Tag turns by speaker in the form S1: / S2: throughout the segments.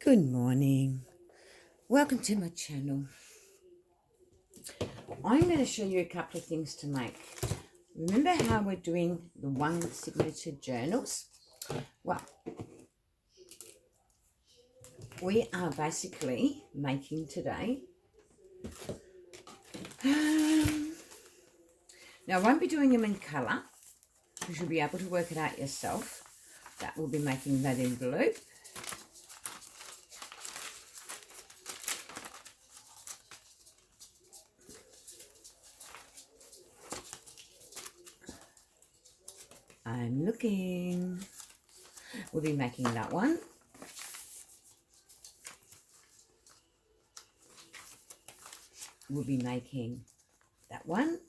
S1: Good morning. Welcome to my channel. I'm going to show you a couple of things to make. Remember how we're doing the one signature journals? Well, we are basically making today. Now, I won't be doing them in colour because you'll be able to work it out yourself. That will be making that envelope. I'm looking. We'll be making that one. We'll be making that one.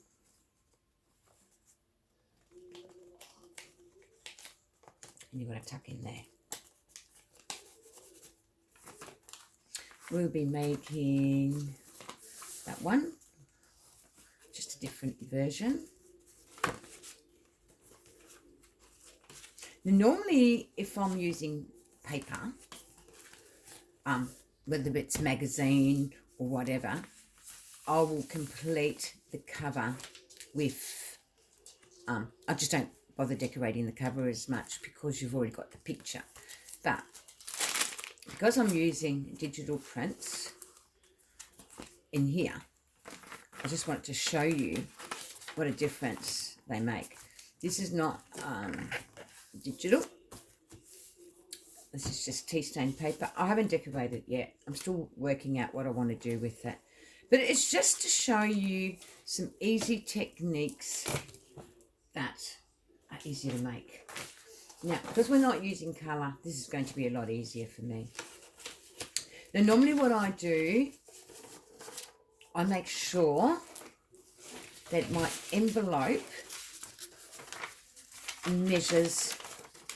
S1: And you've got to tuck in there. We'll be making that one, just a different version. Now, normally, if I'm using paper, whether it's magazine or whatever, I will complete the cover with, I just don't bother decorating the cover as much because you've already got the picture. But because I'm using digital prints in here, I just want to show you what a difference they make. This is not digital. This is just tea stain paper. I haven't decorated it yet. I'm still working out what I want to do with it. But it's just to show you some easy techniques that are easy to make. Now, because we're not using colour, this is going to be a lot easier for me. Now, normally what I do, I make sure that my envelope measures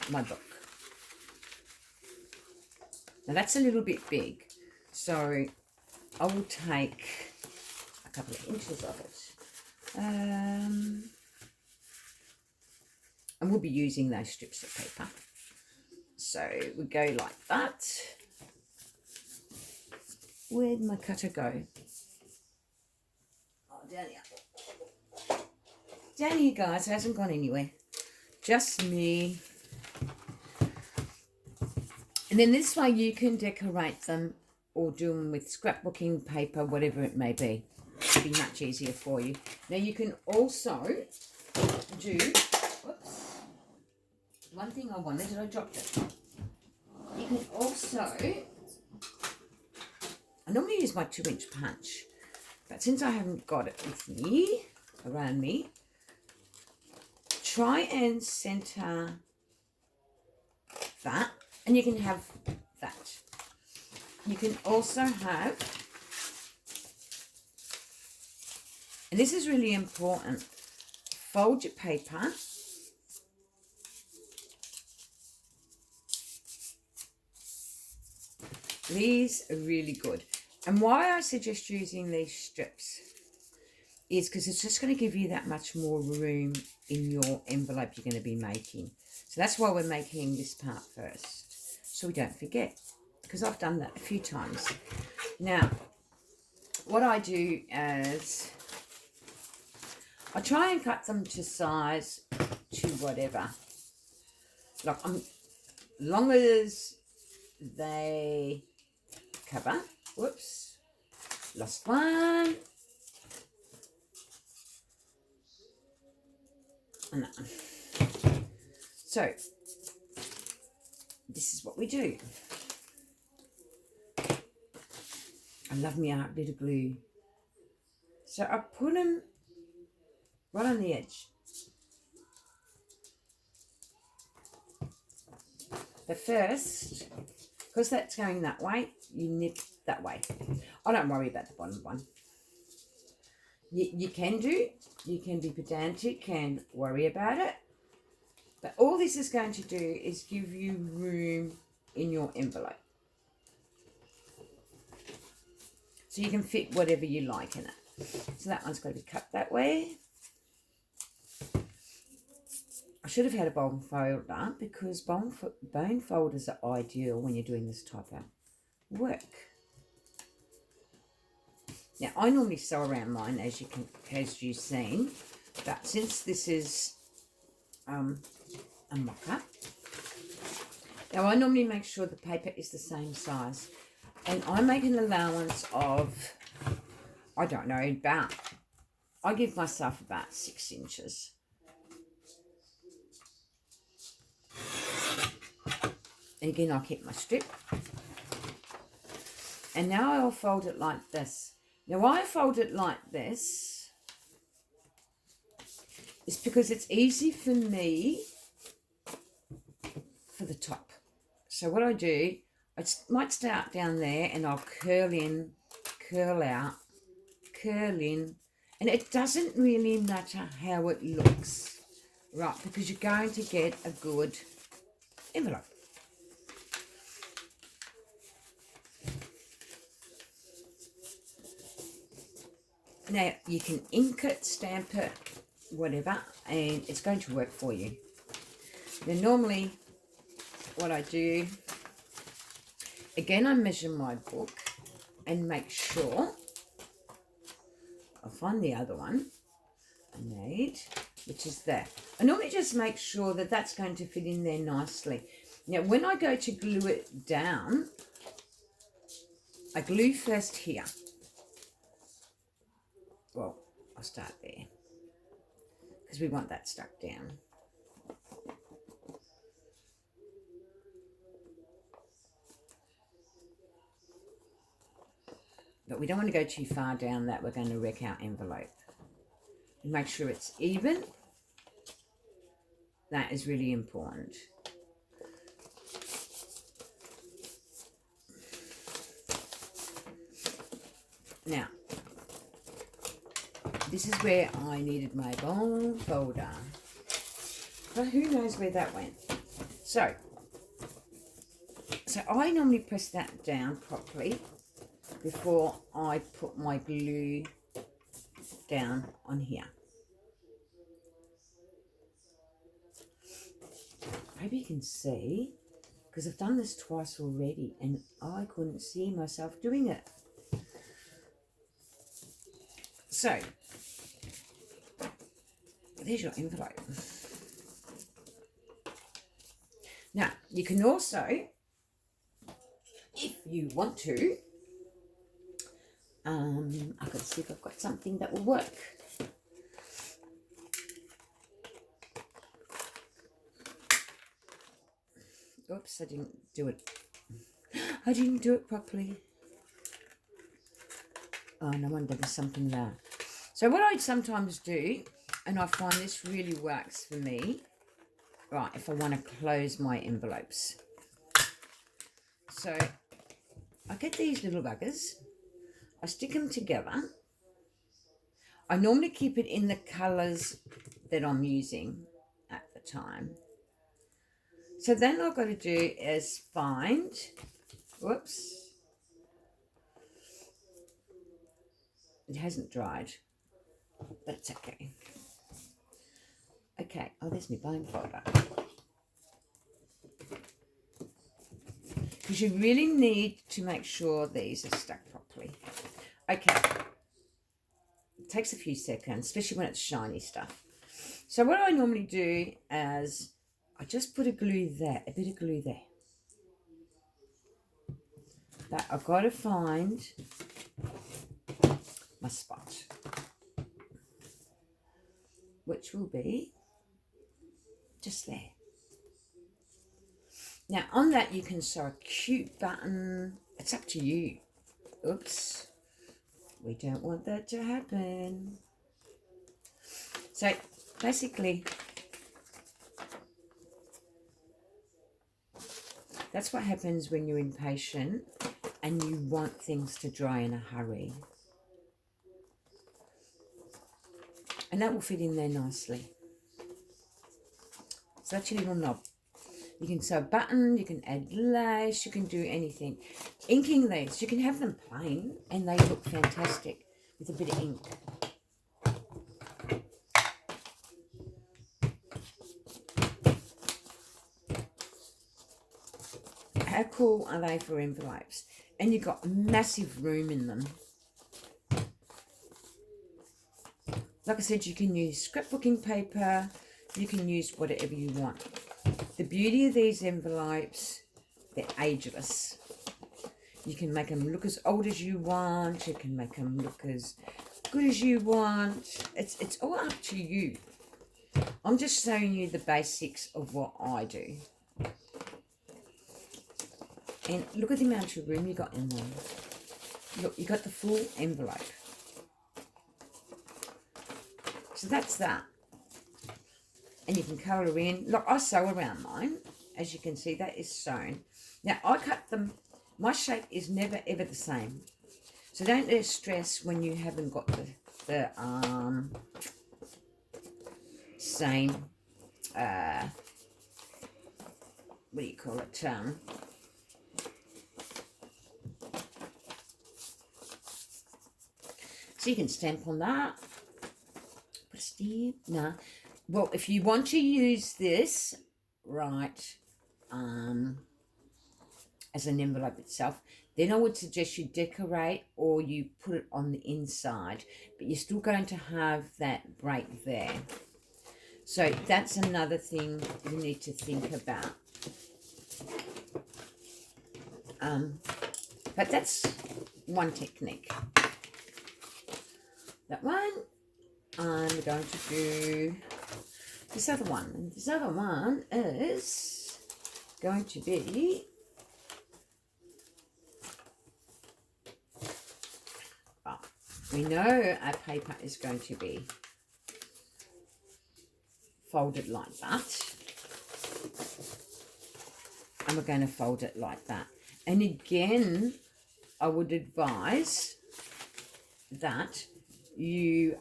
S1: my book. Now, that's a little bit big, so I will take a couple of inches of it. And we'll be using those strips of paper. So we go like that. Where'd my cutter go? Oh, down here. Down here, guys. It hasn't gone anywhere. Just me. And then this way you can decorate them or do them with scrapbooking paper, whatever it may be. It'll be much easier for you. Now you can also do, whoops, one thing I wanted, I dropped it. You can also, I normally use my 2-inch punch, but since I haven't got it with me, around me, try and center that, and you can have that. You can also have, and this is really important, fold your paper These are really good. And why I suggest using these strips is because it's just going to give you that much more room in your envelope you're going to be making. So that's why we're making this part first, so we don't forget, because I've done that a few times. Now, what I do is I try and cut them to size to whatever. Like, long as they cover. Whoops, lost one. And that one. So this is what we do. I love me art bit of glue. So I put them right on the edge. But first, because that's going that way, you nip that way. I don't worry about the bottom one. You can be pedantic and worry about it. But all this is going to do is give you room in your envelope. So you can fit whatever you like in it. So that one's got to be cut that way. I should have had a bone folder because bone folders are ideal when you're doing this type of work. Now, I normally sew around mine, as you've seen, but since this is a mock-up, now I normally make sure the paper is the same size, and I make an allowance of, I don't know, I give myself about 6 inches. And again, I'll keep my strip. And now I'll fold it like this. Now, why I fold it like this is because it's easy for me for the top. So what I do, I might start down there and I'll curl in, curl out, curl in. And it doesn't really matter how it looks, right? Because you're going to get a good envelope. Now, you can ink it, stamp it, whatever, and it's going to work for you. Now, normally, what I do, again, I measure my book and make sure, I'll find the other one I made, which is there. I normally just make sure that that's going to fit in there nicely. Now, when I go to glue it down, I glue first here. Well, I'll start there because we want that stuck down. But we don't want to go too far down that we're going to wreck our envelope. And make sure it's even. That is really important. Now, this is where I needed my bond folder. But who knows where that went? So I normally press that down properly before I put my glue down on here. Maybe you can see, because I've done this twice already and I couldn't see myself doing it. So, there's your envelope. Now, you can also, if you want to, I can see if I've got something that will work. Oops, I didn't do it. I didn't do it properly. Oh, no wonder there's something there. So what I sometimes do, and I find this really works for me, right, if I want to close my envelopes. So I get these little buggers, I stick them together. I normally keep it in the colours that I'm using at the time. So then all I've got to do is find, whoops, it hasn't dried, but it's okay. Okay, oh, there's my bone folder. Because you really need to make sure these are stuck properly. Okay, it takes a few seconds, especially when it's shiny stuff. So what I normally do is I just put a glue there, a bit of glue there. But I've got to find my spot, which will be just there. Now on that you can sew a cute button. It's up to you. Oops, we don't want that to happen. So basically, that's what happens when you're impatient and you want things to dry in a hurry. And that will fit in there nicely. So that's your little knob. You can sew a button, you can add lace, you can do anything. Inking these, you can have them plain and they look fantastic with a bit of ink. how cool are they for envelopes? And you've got massive room in them. Like I said, you can use scrapbooking paper. You can use whatever you want. The beauty of these envelopes, they're ageless. You can make them look as old as you want. You can make them look as good as you want. It's all up to you. I'm just showing you the basics of what I do. And look at the amount of room you got in there. Look, you got the full envelope. So that's that. And you can colour in. Look, I sew around mine. As you can see, that is sewn. Now, I cut them. My shape is never, ever the same. So don't stress when you haven't got the same, what do you call it? So you can stamp on that. Put a stamp. No. Well, if you want to use this, right, as an envelope itself, then I would suggest you decorate or you put it on the inside, but you're still going to have that break there. So that's another thing you need to think about. But that's one technique. That one, I'm going to do this other one. And this other one is going to be we know our paper is going to be folded like that. And we're going to fold it like that. And again, I would advise that you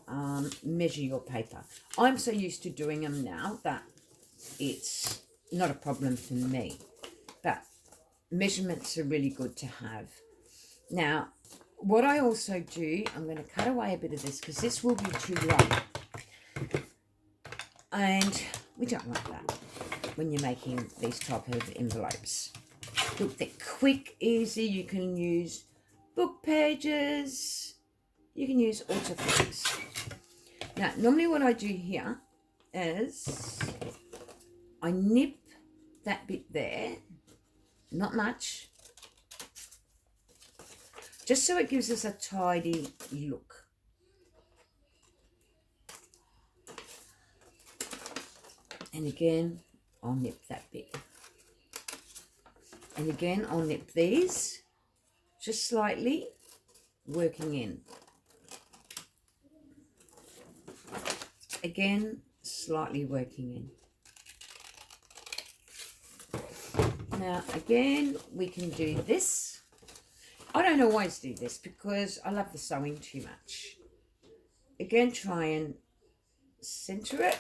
S1: measure your paper. I'm so used to doing them now that it's not a problem for me. But measurements are really good to have. Now, what I also do, I'm going to cut away a bit of this because this will be too long. And we don't like that when you're making these type of envelopes. Look, they're quick, easy. You can use book pages. You can use all sorts of things. Now, normally what I do here is I nip that bit there. Not much. Just so it gives us a tidy look. And again, I'll nip that bit. And again, I'll nip these just slightly, working in. Again, slightly working in. Now, again, we can do this. I don't always do this because I love the sewing too much. Again, try and center it.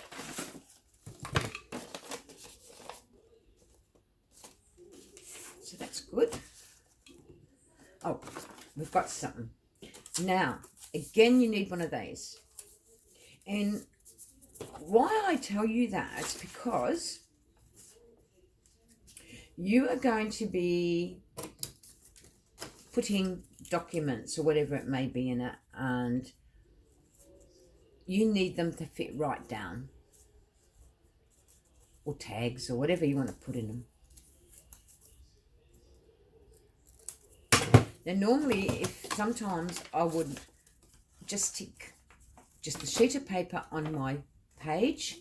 S1: So that's good. Oh, we've got something. Now, again, you need one of these. And why I tell you that is because you are going to be putting documents or whatever it may be in it, and you need them to fit right down, or tags or whatever you want to put in them. Now normally, if sometimes I would just stick just a sheet of paper on my page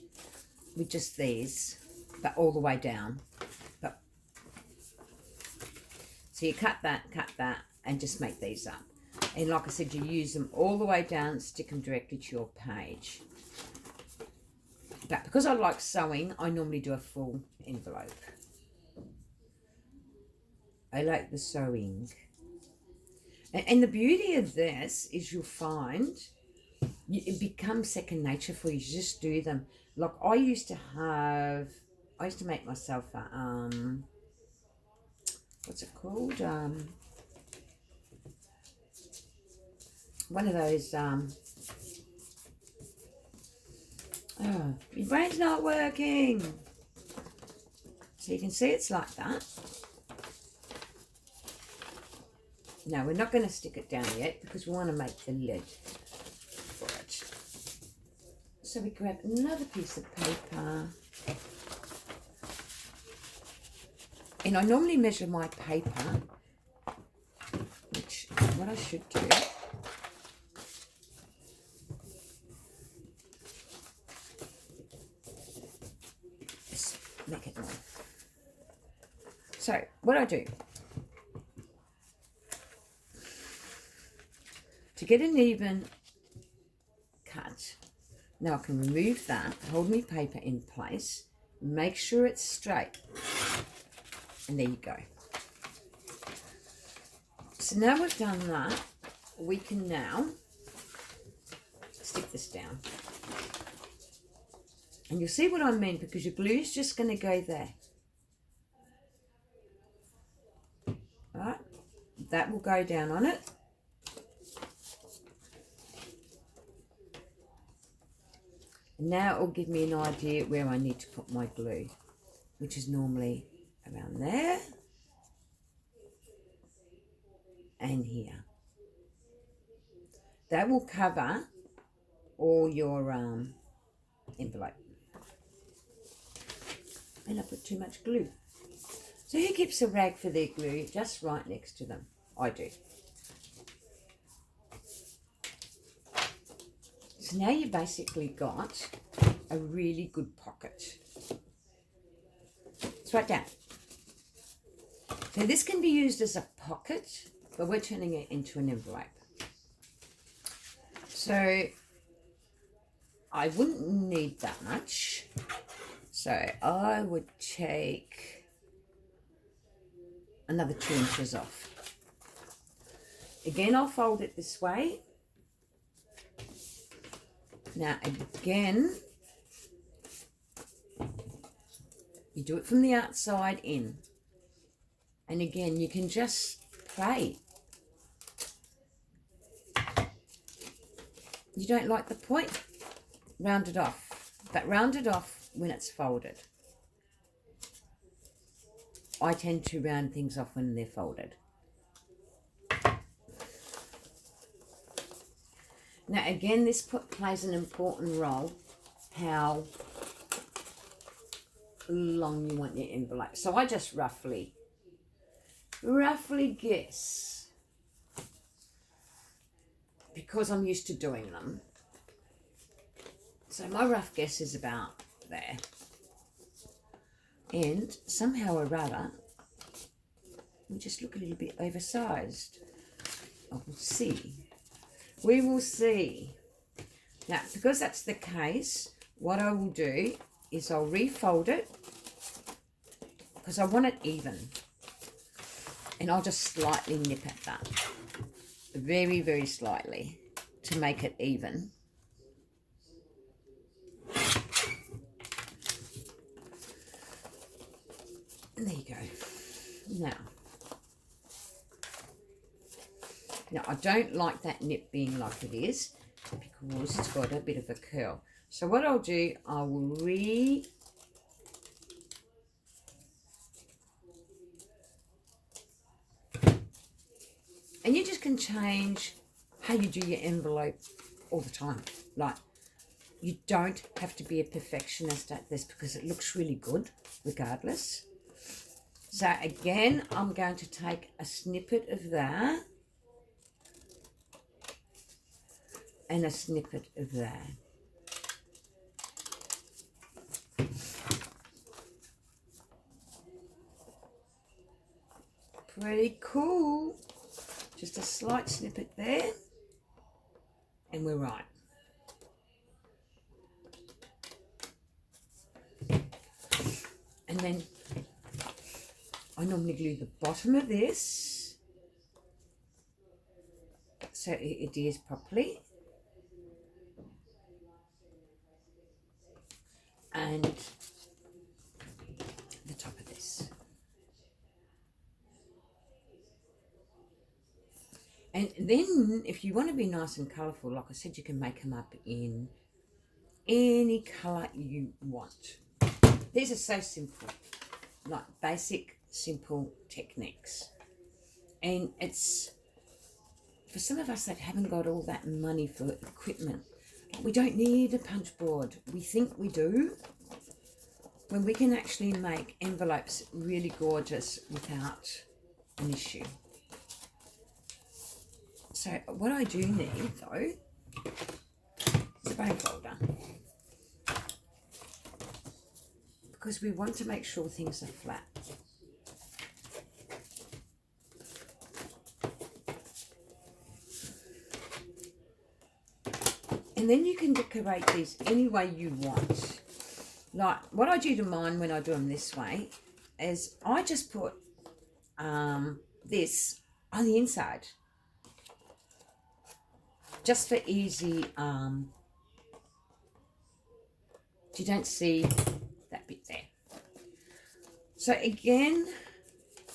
S1: with just these, but all the way down. But so you cut that, and just make these up. And like I said, you use them all the way down, stick them directly to your page. But because I like sewing, I normally do a full envelope. I like the sewing. And the beauty of this is you'll find it becomes second nature for you. You just do them. Like I used to make myself a, what's it called? One of those, oh, your brain's not working. So you can see it's like that. Now, we're not going to stick it down yet because we want to make the lid for it. So we grab another piece of paper. And I normally measure my paper, which is what I should do. Let's make it more. So, what I do, to get an even cut, now I can remove that, hold my paper in place, make sure it's straight, and there you go. So now we've done that, we can now stick this down. And you'll see what I mean, because your glue is just going to go there. Right, that will go down on it. Now it will give me an idea where I need to put my glue, which is normally around there and here. That will cover all your envelope. And I put too much glue. So who keeps a rag for their glue just right next to them? I do. So now you've basically got a really good pocket. It's right down. So this can be used as a pocket, but we're turning it into an envelope. So I wouldn't need that much. So I would take another 2 inches off. Again, I'll fold it this way. Now again, you do it from the outside in. And again, you can just play. You don't like the point? Round it off. But round it off when it's folded. I tend to round things off when they're folded. Now again, this plays an important role, how long you want your envelope. So I just roughly guess, because I'm used to doing them. So my rough guess is about there. And somehow or rather, we just look a little bit oversized. I will see. We will see. Now, because that's the case, what I will do is I'll refold it, because I want it even. And I'll just slightly nip at that. Very, very slightly, to make it even. And there you go. Now I don't like that nip being like it is, because it's got a bit of a curl. So what I'll do, I will and you just can change how you do your envelope all the time. Like, you don't have to be a perfectionist at this, because it looks really good regardless. So again, I'm going to take a snippet of that and a snippet of that. Pretty cool. Just a slight snippet there, and we're right. And then I normally glue the bottom of this so it adheres properly. And the top of this. And then if you want to be nice and colourful, like I said, you can make them up in any colour you want. These are so simple, like basic, simple techniques. And it's for some of us that haven't got all that money for equipment, we don't need a punch board. We think we do, when we can actually make envelopes really gorgeous without an issue. So what I do need, though, is a bone folder, because we want to make sure things are flat. And then you can decorate these any way you want. Like what I do to mine when I do them this way is I just put this on the inside, just for easy. You don't see that bit there. So again,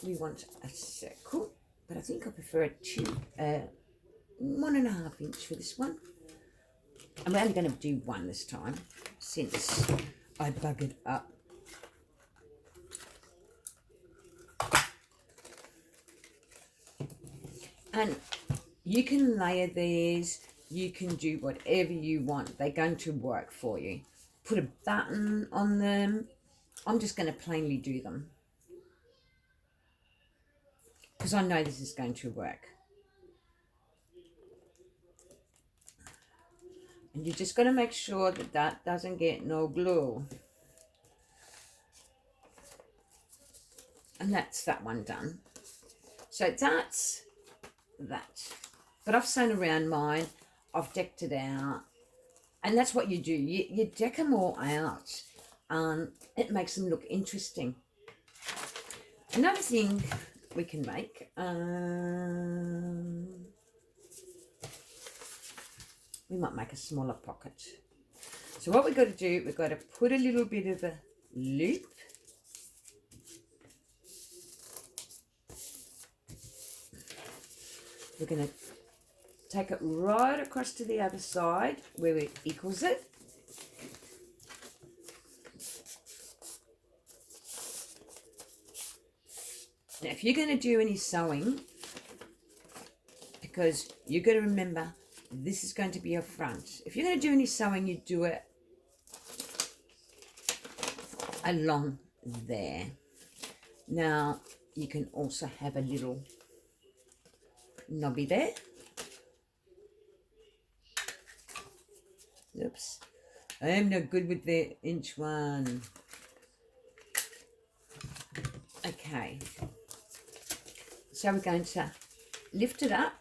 S1: we want a circle, but I think I prefer a 1.5 inch for this one. I'm only going to do one this time, since I buggered up. And you can layer these, you can do whatever you want. They're going to work for you. Put a button on them. I'm just going to plainly do them, because I know this is going to work. And you just got to make sure that that doesn't get no glue. And that's that one done. So that's that. But I've sewn around mine. I've decked it out. And that's what you do. You deck them all out. It makes them look interesting. Another thing we can make... we might make a smaller pocket. So what we've got to do, we've got to put a little bit of a loop. We're going to take it right across to the other side where it equals it. Now if you're going to do any sewing, because you've got to remember, this is going to be your front. If you're going to do any sewing, you do it along there. Now, you can also have a little knobby there. Oops. I am not good with the inch one. Okay. So we're going to lift it up.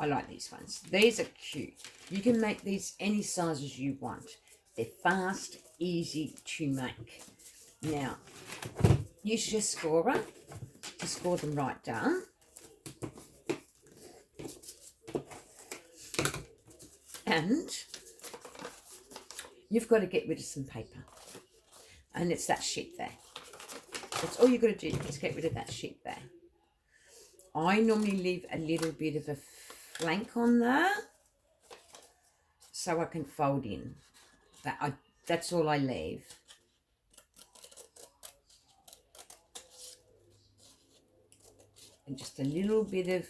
S1: I like these ones. These are cute. You can make these any sizes you want. They're fast, easy to make. Now, use your scorer to score them right down. And you've got to get rid of some paper. And it's that sheet there. That's all you've got to do, is get rid of that sheet there. I normally leave a little bit of a flank on there so I can fold in. That's all I leave. And just a little bit of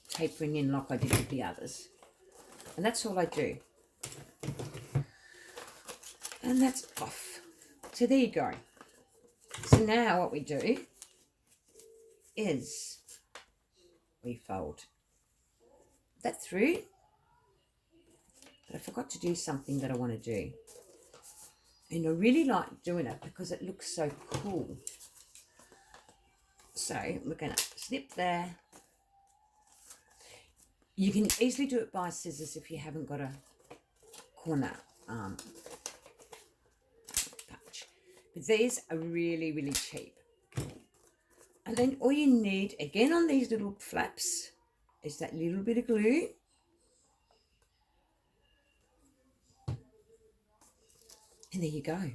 S1: tapering in like I did with the others. And that's all I do. And that's off. So there you go. So now what we do is we fold that through. But I forgot to do something that I want to do. And I really like doing it because it looks so cool. So we're going to snip there. You can easily do it by scissors if you haven't got a corner patch. But these are really, really cheap. And then all you need, again on these little flaps, is that little bit of glue. And there you go.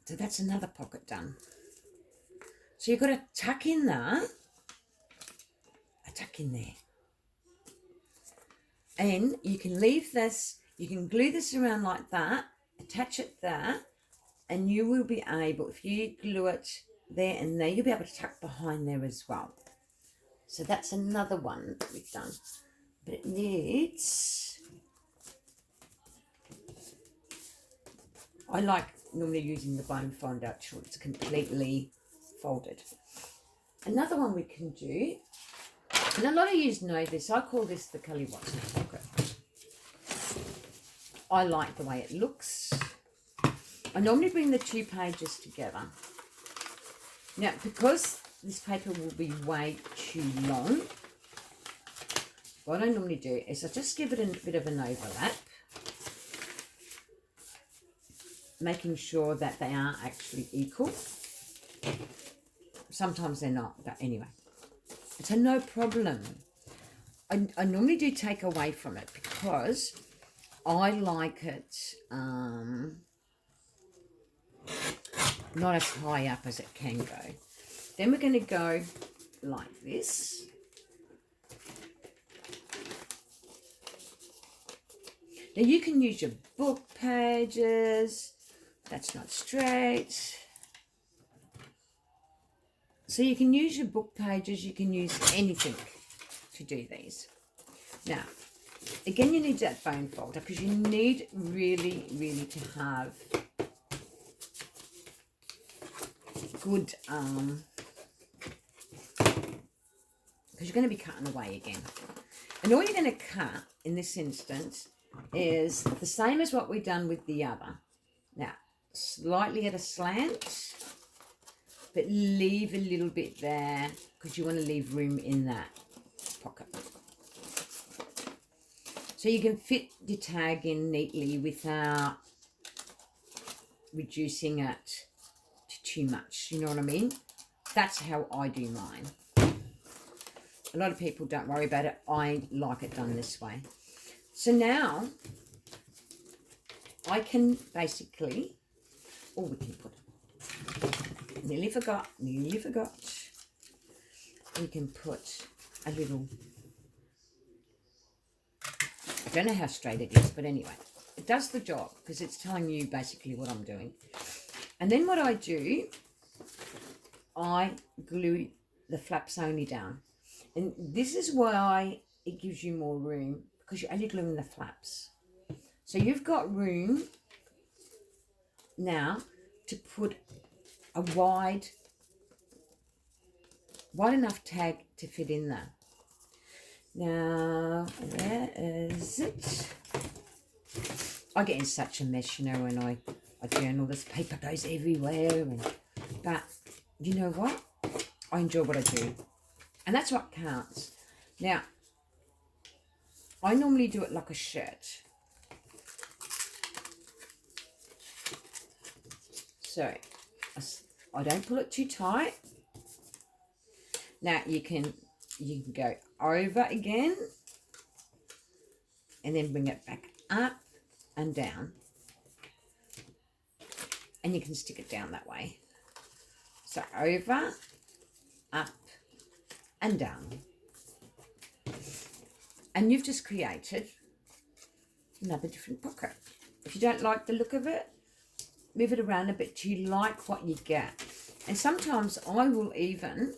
S1: So that's another pocket done. So you've got to tuck in there. Tuck in there. And you can leave this, you can glue this around like that, attach it there, and you will be able, if you glue it there and there. You'll be able to tuck behind there as well. So that's another one that we've done. But it needs... I like normally using the bone fold out till it's completely folded. Another one we can do, and a lot of you know this, I call this the Kelly Watson pocket. I like the way it looks. I normally bring the 2 pages together. Now, because this paper will be way too long, what I normally do is I just give it a bit of an overlap, making sure that they are actually equal. Sometimes they're not, but anyway. It's a no problem. I normally do take away from it because I like it not as high up as it can go. Then we're going to go like this. Now you can use your book pages. That's not straight. So you can use your book pages, you can use anything to do these. Now, again, you need that bone folder because you need really, really to have good, because you're going to be cutting away again. And all you're going to cut in this instance is the same as what we've done with the other. Now, slightly at a slant, but leave a little bit there because you want to leave room in that pocket. So you can fit your tag in neatly without reducing it to too much, you know what I mean? That's how I do mine. A lot of people don't worry about it. I like it done this way. So now I can basically, or we can put it. Nearly forgot. You can put a little, I don't know how straight it is, but anyway, it does the job because it's telling you basically what I'm doing. And then what I do, I glue the flaps only down. And this is why it gives you more room because you're only gluing the flaps. So you've got room now to put a wide enough tag to fit in there. Now, where is it? I get in such a mess, you know, when I journal. This paper goes everywhere. But you know what? I enjoy what I do. And that's what counts. Now, I normally do it like a shirt. So, I don't pull it too tight. Now you can go over again and then bring it back up and down. And you can stick it down that way. So over, up and down. And you've just created another different pocket. If you don't like the look of it, move it around a bit till you like what you get. And sometimes I will even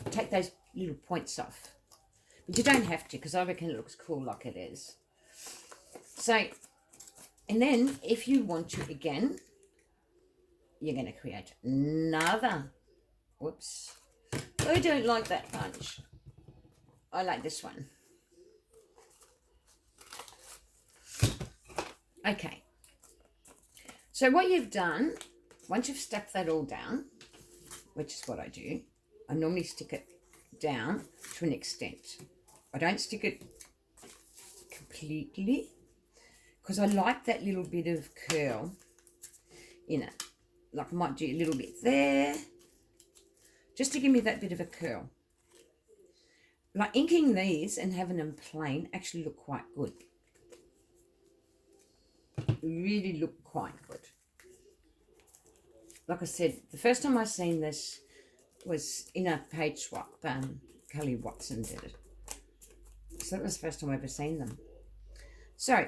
S1: take those little points off. But you don't have to because I reckon it looks cool like it is. So, and then if you want to again, you're going to create another. Whoops. I don't like that bunch. I like this one. Okay. So what you've done, once you've stuck that all down, which is what I do, I normally stick it down to an extent. I don't stick it completely because I like that little bit of curl in it. Like I might do a little bit there, just to give me that bit of a curl. Like inking these and having them plain actually look quite good. Really look quite good. Like I said, the first time I seen this was in a page swap. Kelly Watson did it. So that was the first time I ever seen them. So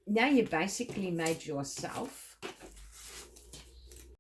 S1: now you basically made yourself